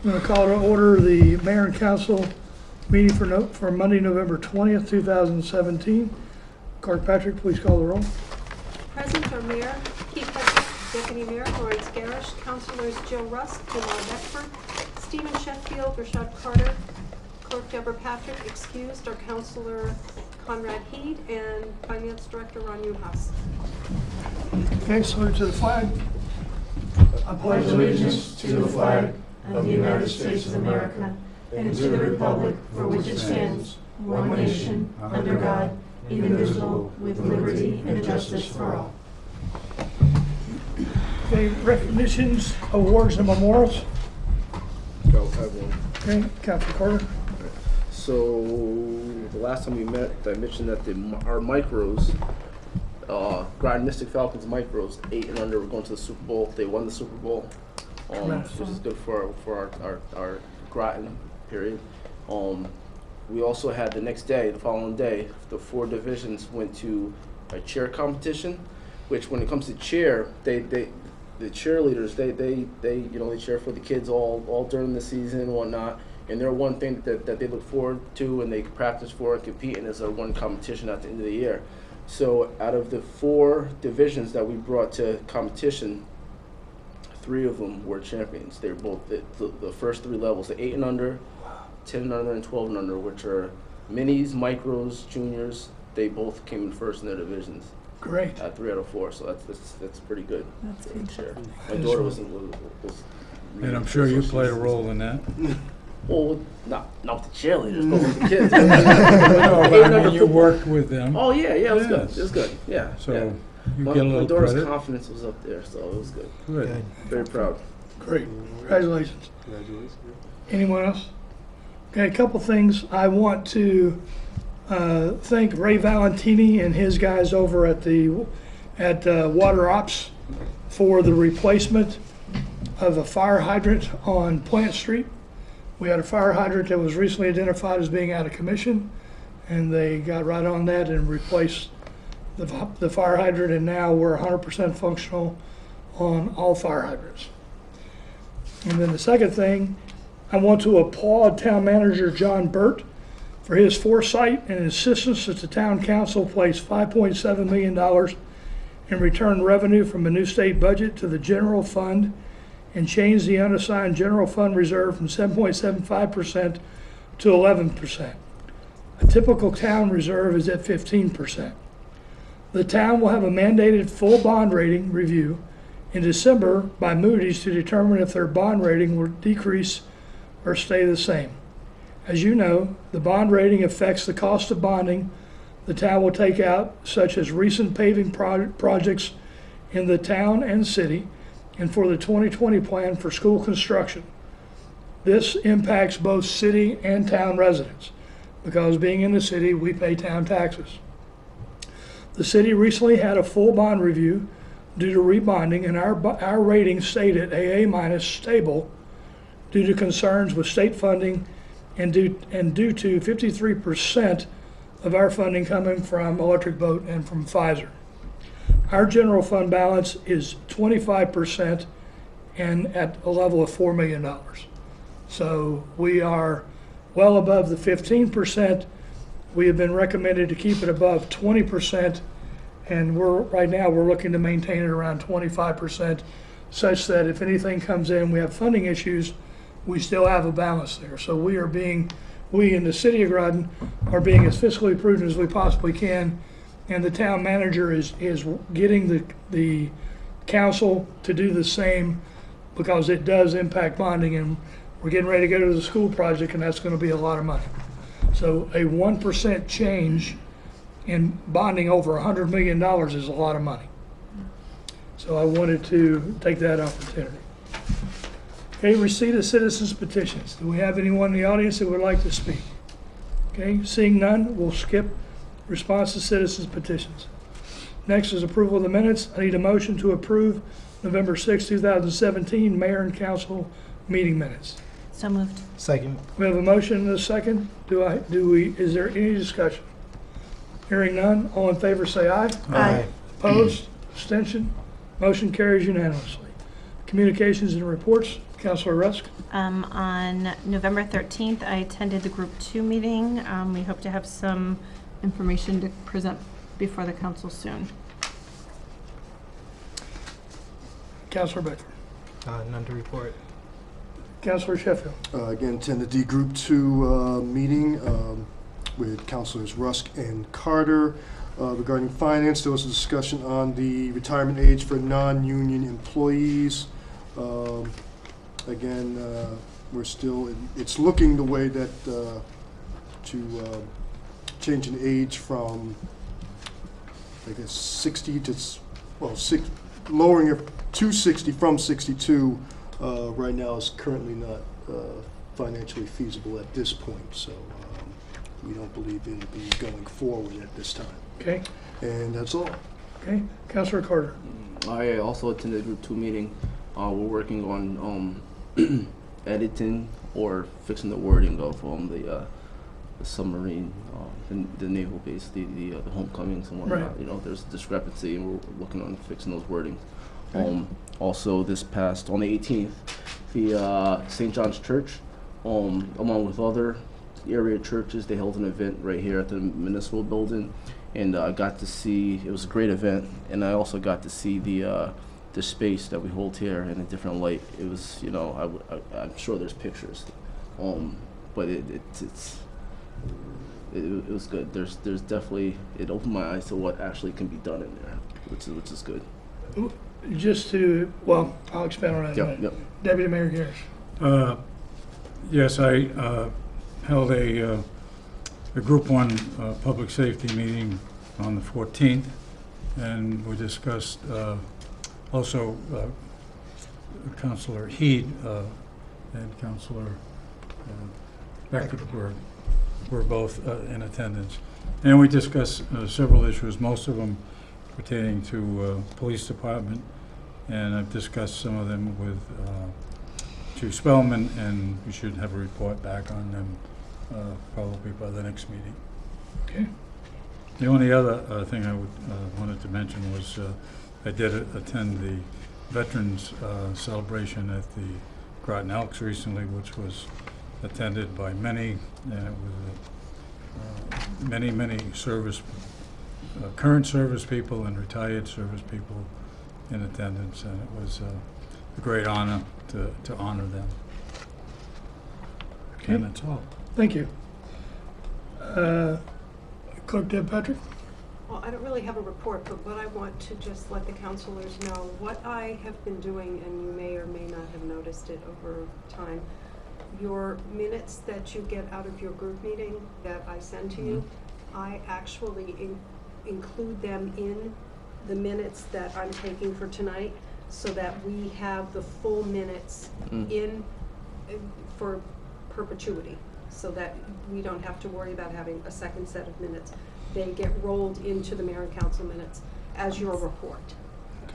I'm going to call to order the Mayor and Council meeting for Monday, November 20th, 2017. Clerk Patrick, please call the roll. Present are Mayor Keith Edgar, Deputy Mayor Lawrence Garrish, Councilors Jill Rusk, Jamal Beckford, Stephen Sheffield, Rashad Carter, Clerk Deborah Patrick, excused, our Councilor Conrad Heed, and Finance Director Ron Newhouse. Okay, salute to the flag. I pledge allegiance to the flag of the United States of America and to the republic for which it stands, one nation, under God, indivisible, with liberty and justice for all. Okay, recognitions, awards, and memorials. I'll have one. Okay, Councilor Carter. So the last time we met, I mentioned that our micros, Groton Mystic Falcons micros, 8 and under, were going to the Super Bowl. They won the Super Bowl, which is good for our Groton period. We also had the next day, the following day, the 4 divisions went to a cheer competition, which when it comes to cheer, the cheerleaders, they cheer for the kids all during the season and whatnot. And they're one thing that they look forward to and they practice for and compete in is their one competition at the end of the year. So out of the 4 divisions that we brought to competition, 3 of them were champions. They were both the first 3 levels, the 8 and under, 10 and under, and 12 and under, which are minis, micros, juniors. They both came in first in their divisions. Great. At 3 out of 4, so that's pretty good. That's good. My daughter was And I'm sure you played a role in that. Well, not with the cheerleaders, but with the kids. No, but I mean, you worked with them. Oh yeah, it was good. Yes. It was good. Yeah. So yeah. you My get a little daughter's credit. confidence was up there, so it was good. Good. Very proud. Great. Congratulations. Anyone else? Okay, a couple things. I want to thank Ray Valentini and his guys over at Water Ops for the replacement of a fire hydrant on Plant Street. We had a fire hydrant that was recently identified as being out of commission, and they got right on that and replaced the fire hydrant, and now we're 100% functional on all fire hydrants. And then the second thing, I want to applaud Town Manager John Burt for his foresight and insistence that the Town Council place $5.7 million in return revenue from a new state budget to the general fund and change the unassigned general fund reserve from 7.75% to 11%. A typical town reserve is at 15%. The town will have a mandated full bond rating review in December by Moody's to determine if their bond rating will decrease or stay the same. As you know, the bond rating affects the cost of bonding the town will take out, such as recent paving projects in the town and city, and for the 2020 plan for school construction. This impacts both city and town residents because being in the city, we pay town taxes. The city recently had a full bond review due to rebonding, and our rating stayed at AA- stable due to concerns with state funding and due to 53% of our funding coming from Electric Boat and from Pfizer. Our general fund balance is 25% and at a level of $4 million. So we are well above the 15%. We have been recommended to keep it above 20%, and right now we're looking to maintain it around 25%, such that if anything comes in, we have funding issues, we still have a balance there. So we in the city of Groton are being as fiscally prudent as we possibly can, and the town manager is getting the council to do the same because it does impact bonding, and we're getting ready to go to the school project, and that's going to be a lot of money. So a 1% change in bonding over $100 million is a lot of money. So I wanted to take that opportunity. Okay, receipt of citizens' petitions. Do we have anyone in the audience that would like to speak? Okay, seeing none, we'll skip response to citizens' petitions. Next is approval of the minutes. I need a motion to approve November 6, 2017 Mayor and Council meeting minutes. So moved. Second. We have a motion and a second. Is there any discussion? Hearing none, all in favor say aye. Aye. Opposed? Abstention? Motion carries unanimously. Communications and reports, Councilor Rusk. On November 13th, I attended the Group 2 meeting. We hope to have some information to present before the council soon. Councilor Bedford. None to report. Councilor Sheffield. Again, attended the Group 2 meeting with Councilors Rusk and Carter. Regarding finance, there was a discussion on the retirement age for non-union employees. Again, we're still, it's looking the way that to change an age from, I guess, 60 to, well, lowering it to 60 from 62 right now is currently not financially feasible at this point. So we don't believe it will be going forward at this time. Okay. And that's all. Okay. Councilor Carter. I also attended Group 2 meeting. We're working on editing or fixing the wording of the submarine, the naval base, the homecomings and whatnot. Right. You know, there's a discrepancy, and we're looking on fixing those wordings. Okay. Also, this past on the 18th, the St. John's Church, along with other area churches, they held an event right here at the Municipal building, and I got to see. It was a great event, and I also got to see the space that we hold here in a different light. It was, you know, I'm sure there's pictures, but it was good. There's definitely, it opened my eyes to what actually can be done in there, which is good. Just to, well, I'll expand on that in a minute. Yep. Deputy Mayor Garrish. Yes, I held a Group 1 public safety meeting on the 14th, and we discussed also Councilor Heed and Councilor Becker were both in attendance. And we discussed several issues, most of them pertaining to police department, and I've discussed some of them with Chief Spellman, and we should have a report back on them probably by the next meeting. Okay. The only other thing I wanted to mention was I did attend the Veterans celebration at the Groton Elks recently, which was attended by many, and it was many service, current service people and retired service people in attendance, and it was a great honor to honor them. Okay. And that's all. Thank you. Clerk Deb Patrick. Well, I don't really have a report, but what I want to just let the councilors know, what I have been doing, and you may or may not have noticed it over time, your minutes that you get out of your group meeting that I send to you, I actually include them in the minutes that I'm taking for tonight, so that we have the full minutes in for perpetuity, so that we don't have to worry about having a second set of minutes. They get rolled into the mayor and council minutes as your report.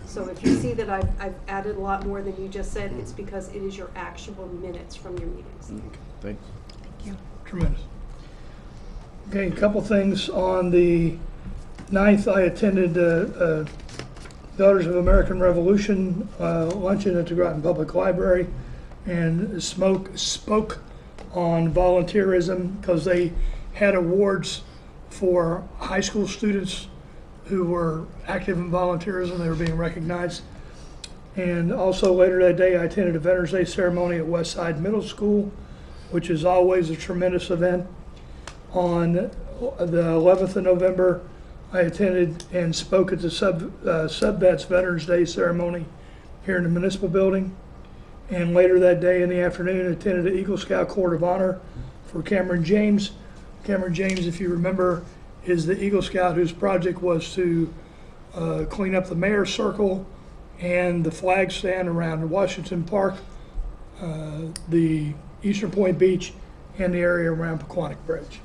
So if you see that I've added a lot more than you just said, it's because it is your actual minutes from your meetings. Okay, thanks. Thank you. Tremendous. Okay, a couple things. On the 9th, I attended Daughters of American Revolution luncheon at the Groton Public Library, and spoke on volunteerism, because they had awards for high school students who were active in volunteerism. They were being recognized. And also later that day, I attended a Veterans Day ceremony at Westside Middle School, which is always a tremendous event. On the 11th of November, I attended and spoke at the Sub-Vets Veterans Day ceremony here in the Municipal building. And later that day in the afternoon, attended the Eagle Scout Court of Honor for Cameron James. Cameron James, if you remember, is the Eagle Scout whose project was to clean up the Mayor's Circle and the flag stand around Washington Park, the Eastern Point Beach, and the area around Pequannock Bridge.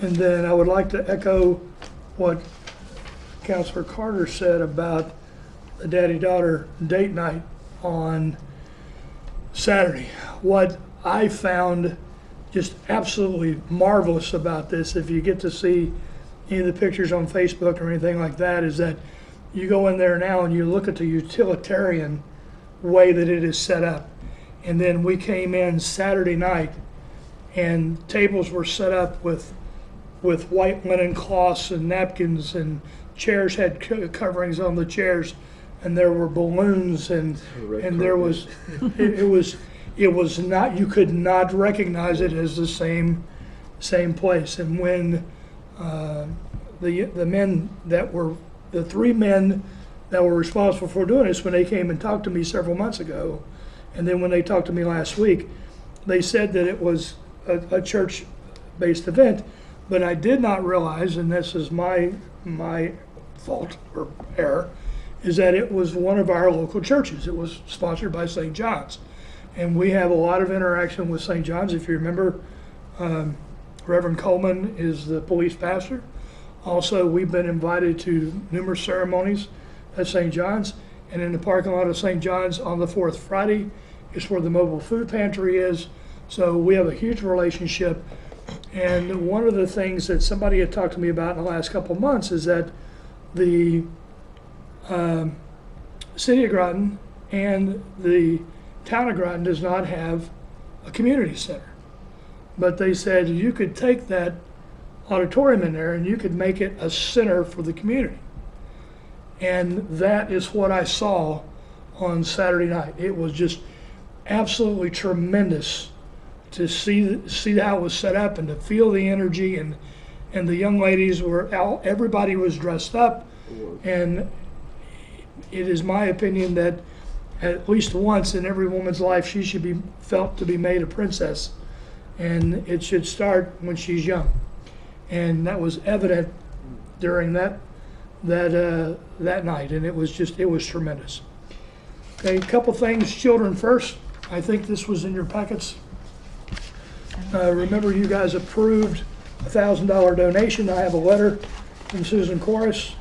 And then I would like to echo what Councilor Carter said about the daddy-daughter date night on Saturday. What I found just absolutely marvelous about this, if you get to see any of the pictures on Facebook or anything like that, is that you go in there now and you look at the utilitarian way that it is set up. And then we came in Saturday night and tables were set up with white linen cloths and napkins, and chairs had coverings on the chairs, and there were balloons, and there was it was not, you could not recognize it as the same place. And when the men that were the three men that were responsible for doing this, when they came and talked to me several months ago, and then when they talked to me last week, they said that it was a church-based event, but I did not realize, and this is my fault or error, is that it was one of our local churches. It was sponsored by St. John's. And we have a lot of interaction with St. John's. If you remember, Reverend Coleman is the police pastor. Also, we've been invited to numerous ceremonies at St. John's. And in the parking lot of St. John's on the fourth Friday is where the mobile food pantry is. So we have a huge relationship. And one of the things that somebody had talked to me about in the last couple of months is that the City of Groton and the Town of Groton does not have a community center. But they said you could take that auditorium in there and you could make it a center for the community. And that is what I saw on Saturday night. It was just absolutely tremendous to see how it was set up and to feel the energy, and the young ladies were out, everybody was dressed up, and it is my opinion that at least once in every woman's life she should be felt to be made a princess, and it should start when she's young, and that was evident during that night, and it was tremendous. Okay, a couple things. Children first. I think this was in your packets. Remember, you guys approved a $1,000 donation. I have a letter from Susan Corris.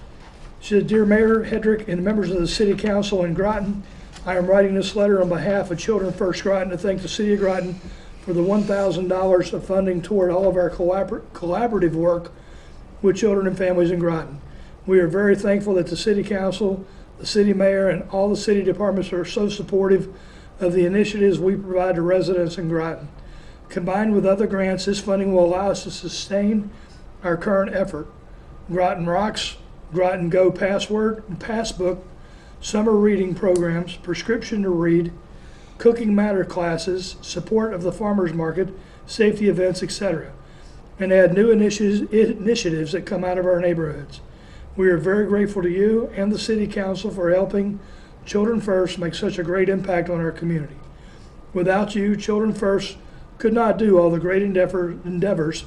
She said, "Dear Mayor Hedrick and members of the City Council in Groton, I am writing this letter on behalf of Children First Groton to thank the City of Groton for the $1,000 of funding toward all of our collaborative work with children and families in Groton. We are very thankful that the City Council, the City Mayor, and all the city departments are so supportive of the initiatives we provide to residents in Groton. Combined with other grants, this funding will allow us to sustain our current effort. Groton Rocks, Groton Go Passbook, summer reading programs, prescription to read, cooking matter classes, support of the farmers market, safety events, etc., and add new initiatives that come out of our neighborhoods. We are very grateful to you and the City Council for helping Children First make such a great impact on our community. Without you, Children First could not do all the great endeavors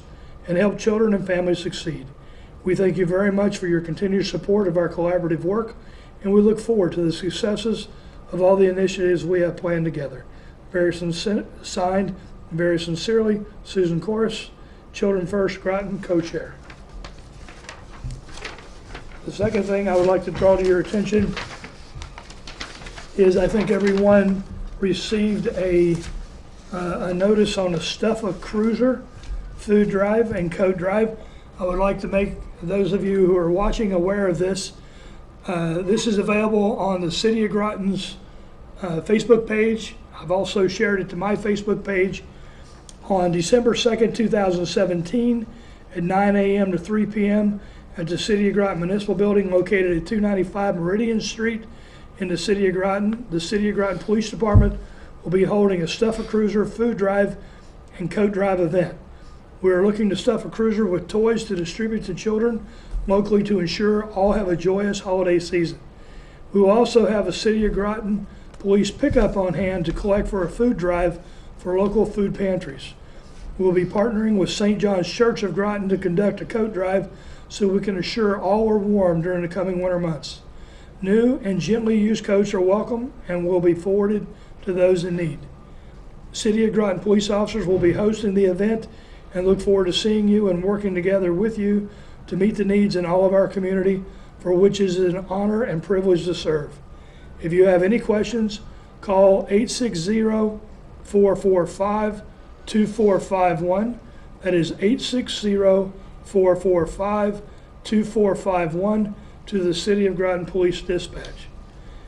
and help children and families succeed. We thank you very much for your continued support of our collaborative work, and we look forward to the successes of all the initiatives we have planned together. Signed, very sincerely, Susan Corris, Children First Groton Co-Chair." The second thing I would like to draw to your attention is I think everyone received a notice on the Stuff a Cruiser food drive and coat drive. I would like to make those of you who are watching aware of this. This is available on the City of Groton's Facebook page. I've also shared it to my Facebook page. On December 2nd, 2017 at 9 a.m. to 3 p.m. at the City of Groton Municipal Building located at 295 Meridian Street in the City of Groton. The City of Groton Police Department will be holding a Stuff a Cruiser food drive and coat drive event. We are looking to stuff a cruiser with toys to distribute to children locally to ensure all have a joyous holiday season. We will also have a City of Groton police pickup on hand to collect for a food drive for local food pantries. We will be partnering with St. John's Church of Groton to conduct a coat drive so we can assure all are warm during the coming winter months. New and gently used coats are welcome and will be forwarded to those in need. City of Groton police officers will be hosting the event and look forward to seeing you and working together with you to meet the needs in all of our community, for which is an honor and privilege to serve. If you have any questions, call 860-445-2451. That is 860-445-2451. 2451 to the City of Groton Police Dispatch.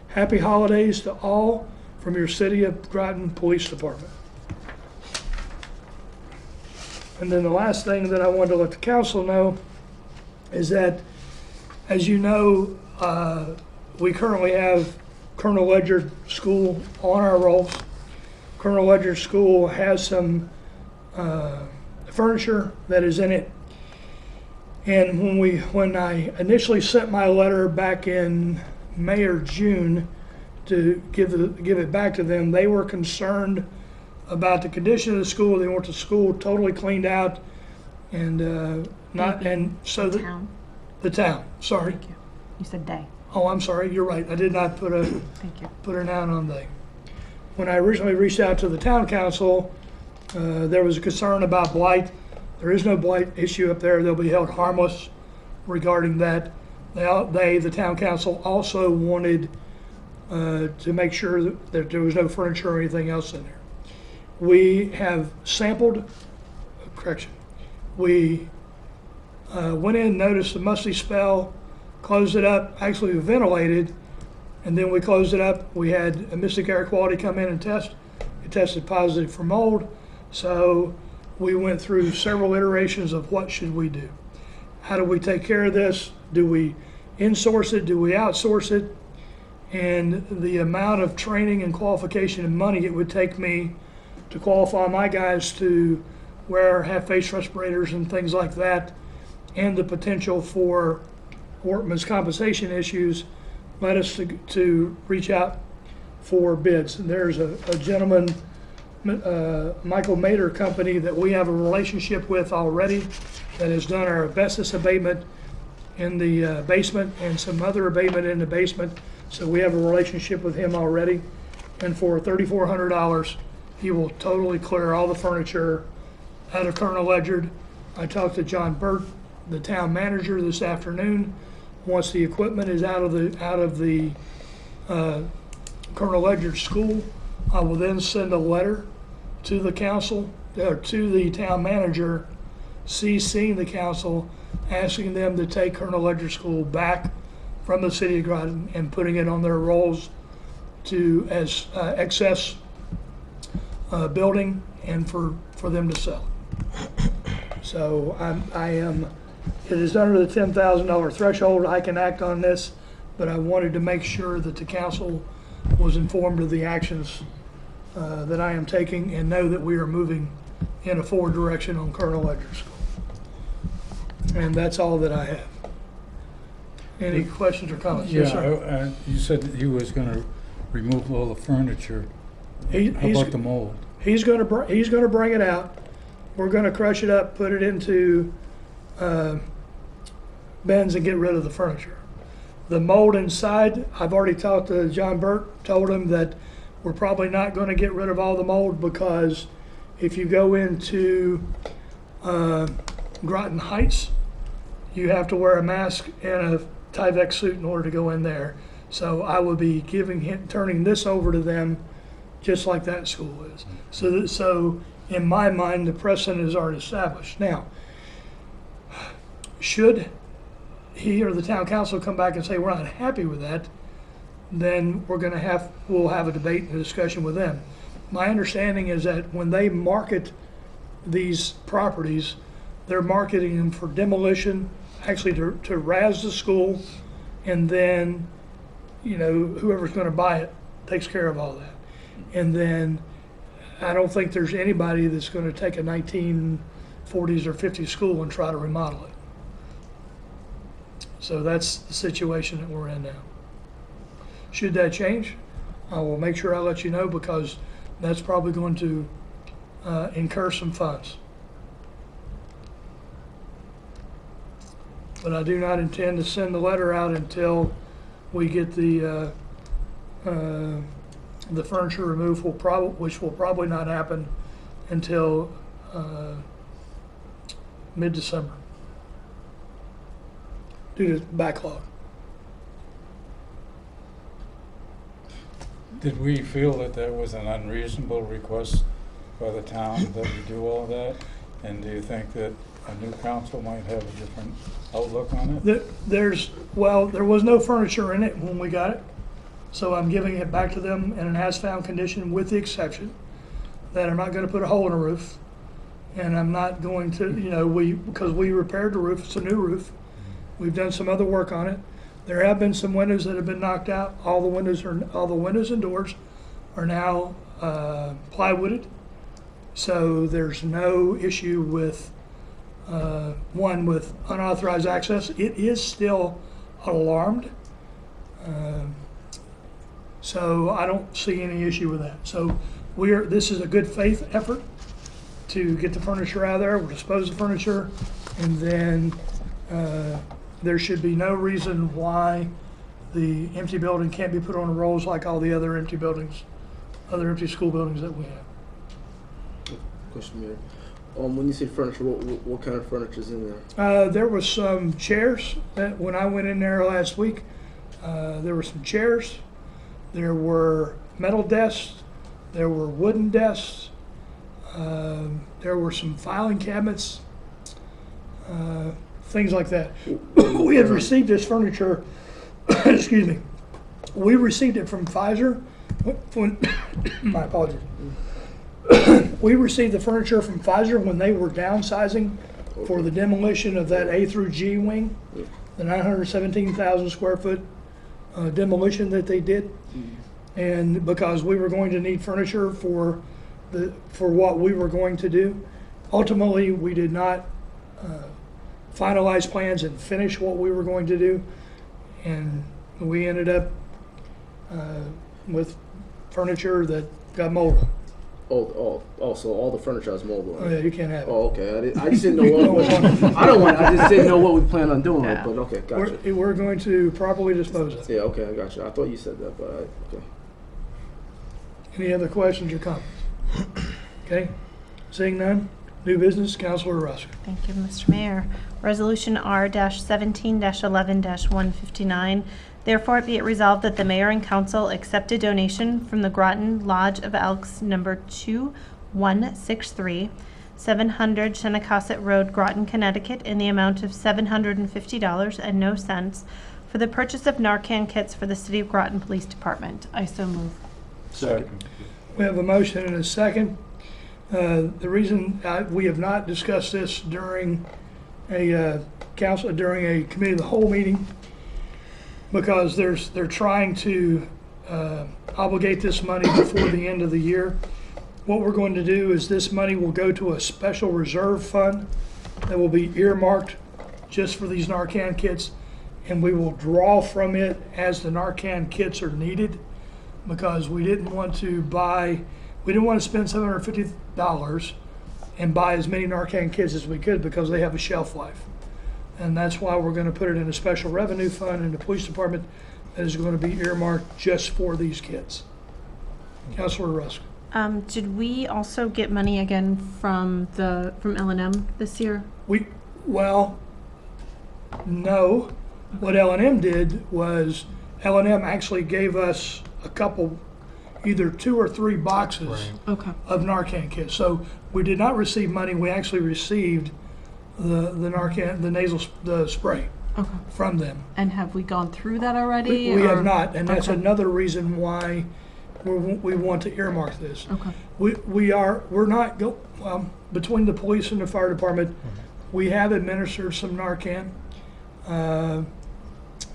Happy holidays to all from your City of Groton Police Department. And then the last thing that I wanted to let the council know is that, as you know, we currently have Colonel Ledyard School on our rolls. Colonel Ledyard School has some furniture that is in it. And when I initially sent my letter back in May or June to give it back to them, they were concerned about the condition of the school. They want the school totally cleaned out and Town. the town. Sorry. Thank you. You said they. Oh, I'm sorry. You're right. I did not put a Thank you. noun on they. When I originally reached out to the town council, there was a concern about blight. There is no blight issue up there. They'll be held harmless regarding that. The town council, also wanted to make sure that there was no furniture or anything else in there. We have sampled, we went in, noticed the musty smell, closed it up, actually ventilated, and then we closed it up. We had a Mystic Air Quality come in and test. It tested positive for mold. So we went through several iterations of what should we do. How do we take care of this? Do we insource it? Do we outsource it? And the amount of training and qualification and money it would take me to qualify my guys to have face respirators and things like that, and the potential for workman's compensation issues, led us to reach out for bids. And there's a gentleman, Michael Mader Company, that we have a relationship with already, that has done our asbestos abatement in the basement and some other abatement in the basement. So we have a relationship with him already. And for $3,400, he will totally clear all the furniture out of Colonel Ledyard. I talked to John Burt, the town manager, this afternoon. Once the equipment is out of the Colonel Ledyard School, I will then send a letter to the council, or to the town manager, CCing the council, asking them to take Colonel Ledyard School back from the City of Groton and putting it on their rolls as excess building, and for them to sell. So it is under the $10,000 threshold. I can act on this, but I wanted to make sure that the council was informed of the actions that I am taking, and know that we are moving in a forward direction on Colonel Ledyard School. And that's all that I have. Any questions or comments? Yes, sir. You said he was going to remove all the furniture. How about the mold? He's going to bring it out. We're going to crush it up, put it into bins, and get rid of the furniture. The mold inside, I've already talked to John Burt, told him that we're probably not going to get rid of all the mold, because if you go into Groton Heights, you have to wear a mask and a Tyvek suit in order to go in there. So I would be turning this over to them, just like that school is. So in my mind, the precedent is already established. Now, should he or the town council come back and say we're not happy with that, then we'll have a debate and a discussion with them. My understanding is that when they market these properties, they're marketing them for demolition, actually to razz the school, and then, whoever's going to buy it takes care of all that. And then I don't think there's anybody that's going to take a 1940s or 50s school and try to remodel it. So that's the situation that we're in now. Should that change, I will make sure I let you know, because that's probably going to incur some funds. But I do not intend to send the letter out until we get the furniture removed, which will probably not happen until mid-December due to backlog. Did we feel that was an unreasonable request by the town that we do all that? And do you think that a new council might have a different outlook on it? There was no furniture in it when we got it, so I'm giving it back to them in an as-found condition with the exception that I'm not gonna put a hole in the roof. And I'm not going to, because we repaired the roof, it's a new roof. We've done some other work on it. There have been some windows that have been knocked out. All the windows and doors are now plywooded. So there's no issue with, with unauthorized access. It is still alarmed. So I don't see any issue with that. So this is a good faith effort to get the furniture out of there, we'll dispose of the furniture, and then there should be no reason why the empty building can't be put on the rolls like all the other empty buildings, other empty school buildings that we have. Question, Mayor. When you say furniture, what kind of furniture is in there? There was some chairs that when I went in there last week, there were some chairs, there were metal desks, there were wooden desks, there were some filing cabinets, things like that. We had received this furniture, excuse me, we received it from Pfizer. My apologies. We received the furniture from Pfizer when they were downsizing for the demolition of that A through G wing, the 917,000 square foot demolition that they did. And because we were going to need furniture for what we were going to do. Ultimately, we did not finalize plans and finish what we were going to do, and we ended up with furniture that got molded. So all the furniture is mobile. Oh yeah, you can't have it. Oh, okay. I just didn't know what. I just didn't know what we plan on doing. Yeah. But okay, gotcha. We're going to properly dispose of it. Yeah, okay, I gotcha. I thought you said that, but okay. Any other questions or comments? Okay, seeing none, new business, Councilor Rusk. Thank you, Mr. Mayor. Resolution R-17-11-159. Therefore, be it resolved that the mayor and council accept a donation from the Groton Lodge of Elks number 2163, 700 Shinnecossett Road, Groton, Connecticut, in the amount of $750 and no cents for the purchase of Narcan kits for the City of Groton Police Department. I so move. Second. We have a motion and a second. The reason we have not discussed this during a committee of the whole meeting, because they're trying to obligate this money before the end of the year. What we're going to do is this money will go to a special reserve fund that will be earmarked just for these Narcan kits, and we will draw from it as the Narcan kits are needed, because we didn't want to spend $750 and buy as many Narcan kits as we could, because they have a shelf life. And that's why we're going to put it in a special revenue fund in the police department that is going to be earmarked just for these kits. Councilor Rusk. Did we also get money again from L&M this year? No. What L&M did was L&M actually gave us a couple, either 2 or 3 boxes Okay. of Narcan kits. So we did not receive money. We actually received the Narcan, the spray from them. And have we gone through that already? We have not, and that's another reason why we want to earmark this. Okay. We're not between the police and the fire department, we have administered some Narcan.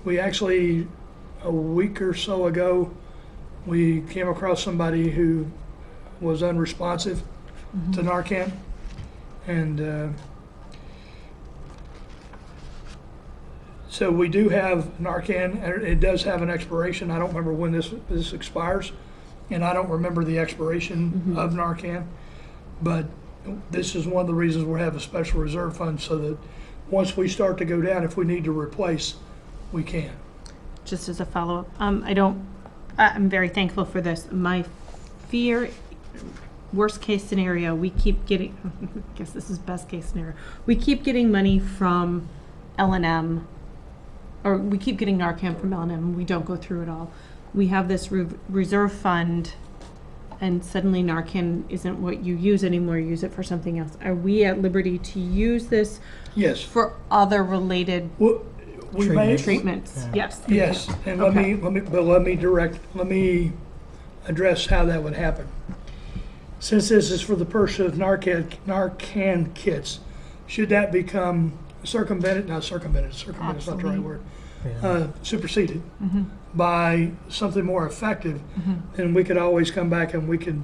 We actually, a week or so ago, we came across somebody who was unresponsive to Narcan, and so we do have Narcan, and it does have an expiration. I don't remember when this expires, and I don't remember the expiration of Narcan, but this is one of the reasons we have a special reserve fund, so that once we start to go down, if we need to replace, we can. Just as a follow-up, I'm very thankful for this. My fear, worst case scenario, we keep getting, I guess this is best case scenario, we keep getting money from L&M, or we keep getting Narcan from L&M, and we don't go through it all. We have this reserve fund and suddenly Narcan isn't what you use anymore, you use it for something else, are we at liberty to use this Yes. for other related We may, treatments? Yes. yes, and Okay. let me address how that would happen. Since this is for the purchase of Narcan kits, should that become circumvented is not the right word, superseded by something more effective, then we could always come back and we could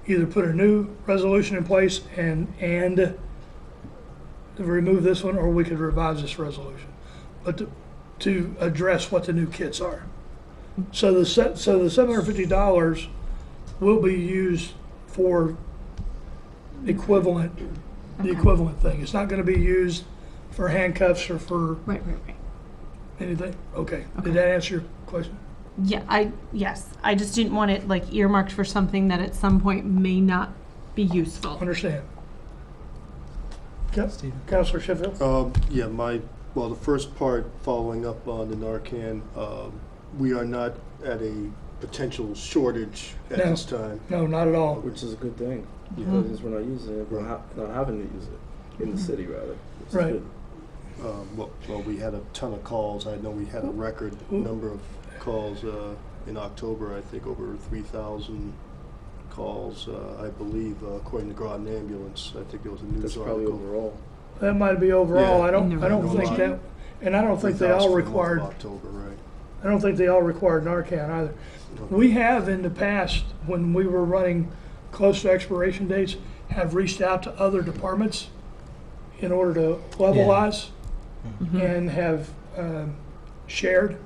either put a new resolution in place and remove this one, or we could revise this resolution, but to address what the new kits are. So the $750 will be used for the equivalent thing. It's not going to be used for handcuffs or for Right. anything. Okay. Did that answer your question? Yeah, yes. I just didn't want it like earmarked for something that at some point may not be useful. Understand. Yep. Councilor Sheffield? The first part, following up on the Narcan, we are not at a potential shortage at No. this time. No, not at all. Which is a good thing, because we're not using it, we're not having to use it in the city rather. Which is Right. good. We had a ton of calls. I know we had a record number of calls in October, I think over 3,000 calls, I believe, according to Groton Ambulance. I think there was a news That's probably article. overall. That might be overall. Yeah. I don't think Right. that, and I don't think they 3,000 all for the month of required. October, right. I don't think they all required Narcan either. We have in the past, when we were running close to expiration dates, have reached out to other departments in order to levelize and have shared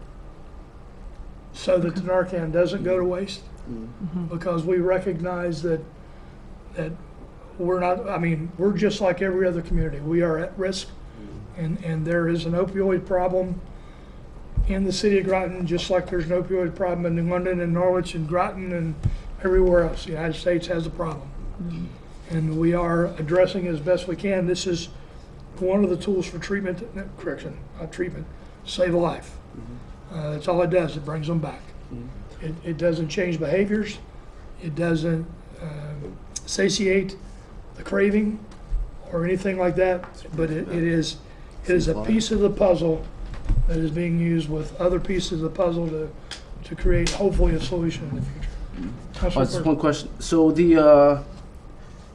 so that the Narcan doesn't go to waste. Because we recognize that we're not, we're just like every other community. We are at risk, and there is an opioid problem in the city of Groton, just like there's an opioid problem in New London and Norwich and Groton and everywhere else. The United States has a problem. And we are addressing it as best we can. This is one of the tools for save a life. That's all it does. It brings them back. It doesn't change behaviors. It doesn't satiate the craving or anything like that, but it is a piece of the puzzle that is being used with other pieces of the puzzle to create hopefully a solution in the future. Just one question. So the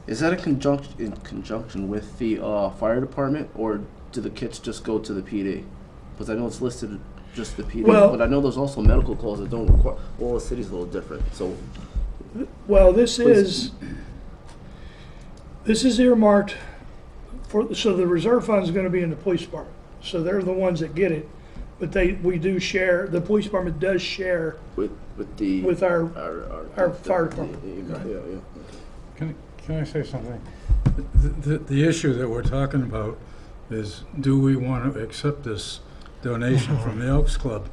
is that in conjunction with the fire department, or do the kits just go to the PD? Because I know it's listed just the PD, Well- but I know there's also medical calls that don't require. Well, the city's a little different, so. Well, this is earmarked for, so the reserve fund is going to be in the police department. So they're the ones that get it, but we do share, the police department does share With the with our our fire department. Yeah. Can I say something? The issue that we're talking about is, do we want to accept this donation from the Elks Club?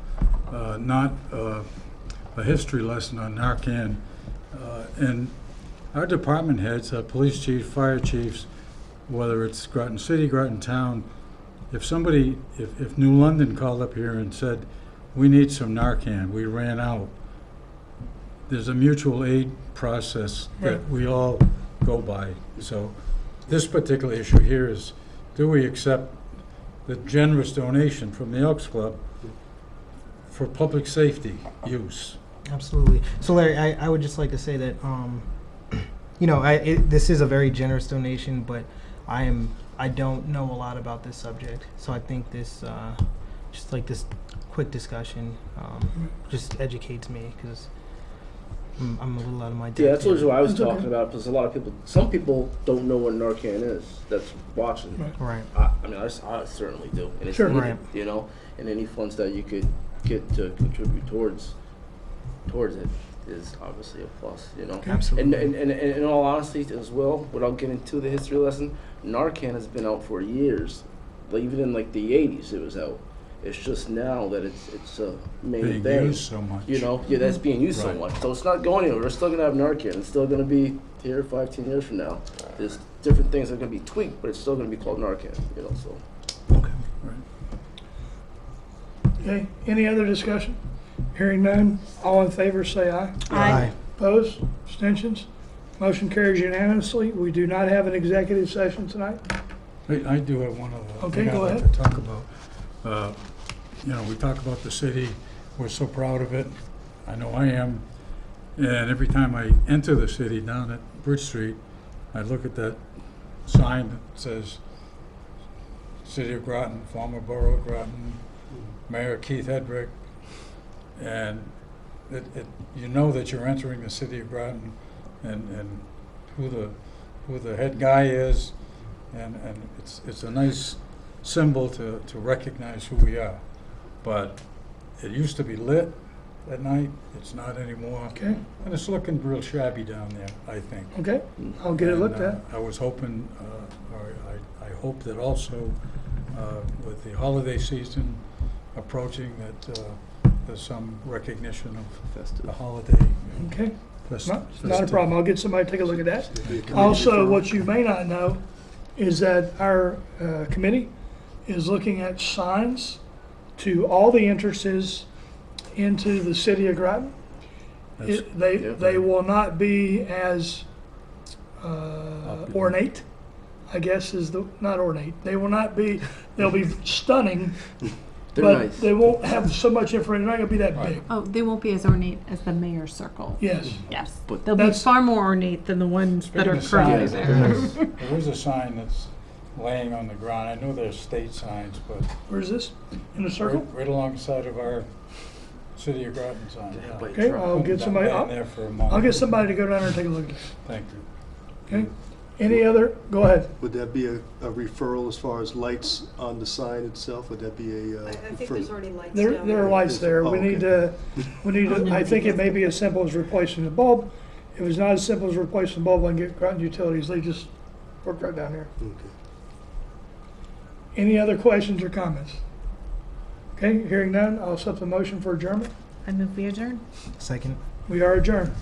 Not a history lesson on Narcan. And our department heads, police chief, fire chiefs, whether it's Groton City, Groton Town, if New London called up here and said, we need some Narcan, we ran out, there's a mutual aid process that we all go by. So this particular issue here is, do we accept the generous donation from the Elks Club for public safety use? Absolutely. So Larry, I would just like to say that, this is a very generous donation, but I don't know a lot about this subject. So I think this, just like this quick discussion, just educates me, because I'm a little out of my depth. Yeah, that's what here. I was That's okay. talking about, because a lot of people, some people don't know what Narcan is that's watching. Right. I certainly do, and it's Sure. needed, Right. and any funds that you could get to contribute towards it is obviously a plus, Absolutely. And in all honesty as well, without getting into the history lesson, Narcan has been out for years. Like, even in like the 80s it was out. It's just now that it's a main Being thing. used so much. That's being used so Right. much. So it's not going anywhere. We're still going to have Narcan. It's still going to be here 5-10 years from now. There's different things that are going to be tweaked, but it's still going to be called Narcan, so. Okay. Okay, any other discussion? Hearing none, all in favor say aye. Aye. Opposed? Abstentions? Motion carries unanimously. We do not have an executive session tonight. I do have one other Okay, thing I'd go like ahead. to talk about. You know, we talk about the city, we're so proud of it. I know I am. And every time I enter the city down at Bridge Street, I look at that sign that says City of Groton, former Borough of Groton, Mayor Keith Edgar. And you know that you're entering the City of Groton and who the head guy is. And it's a nice symbol to recognize who we are. But it used to be lit at night, it's not anymore. Okay, And it's looking real shabby down there, I think. okay, I'll get it And, looked at. I was hoping, or I hope that also with the holiday season approaching that there's some recognition of the Festive. holiday. Okay, fest- not a festive. problem. I'll get somebody to take a look at that. Be a committee Also, referral. what you may not know is that our committee is looking at signs to all the entrances into the city of Groton. That's- They will not be as ornate, I guess not ornate. They will not be, they'll be stunning, They're but nice. they won't have so much information. They're not gonna be that big. Oh, they won't be as ornate as the mayor's circle. Yes. Yes, But they'll be that's- far more ornate than the ones that Speaking are of currently signs, there. there is a sign that's laying on the ground. I know there's state signs, but Where's this? In the circle? right alongside of our City of Groton sign. Yeah, yeah. but- Okay, I'll get somebody, Been there for a month. I'll get somebody to go down there and take a look at it. Thank you. Okay? Any other, go ahead. Would that be a referral as far as lights on the sign itself? Would that be a? I think there's already lights There down are there. lights there. Oh, We need okay. to, I think it may be as simple as replacing the bulb. If it's not as simple as replacing the bulb, I can get Groton Utilities. They just work right down here. Okay. Any other questions or comments? Okay, hearing none, I'll accept the motion for adjournment. I move we adjourn. Second. We are adjourned.